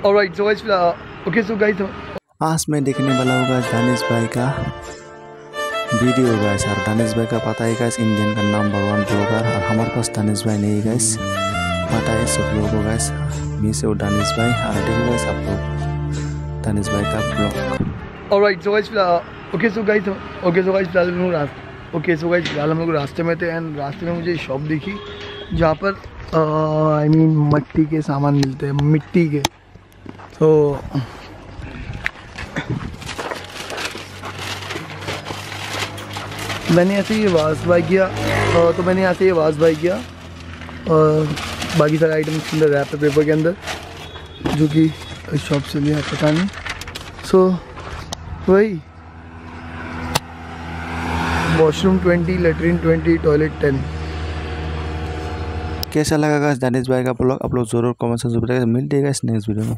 Alright so guys okay so guys आज मैं देखने वाला होगा दानिश भाई का वीडियो गाइस। और दानिश भाई का पता है गाइस इंडियन का नंबर 1 ब्लॉगर। और हमारे पास दानिश भाई नहीं गाइस, पता है सब लोगों को गाइस। मी से दानिश भाई और देखो गाइस आप लोग दानिश भाई का blog. Alright so guys okay so guys फिलहाल हम लोग रास्ते में थे एंड रास्ते में मुझे शॉप दिखी जहाँ पर आई मीन मिट्टी के सामान मिलते हैं, मिट्टी के। तो मैंने ऐसे ही आवाज़ बाई किया और बाकी सारे आइटम्स के अंदर रैप है पेपर के अंदर, जो कि इस शॉप से लिया पता नहीं। सो वही वॉशरूम 20, लेटरिन 20, टॉयलेट 10। कैसा लगा गाइस दानिश भाई का ब्लॉग? आप लोग जरूर कमेंट से जरूर बताइएगा। मिलते हैं गाइस नेक्स्ट वीडियो में।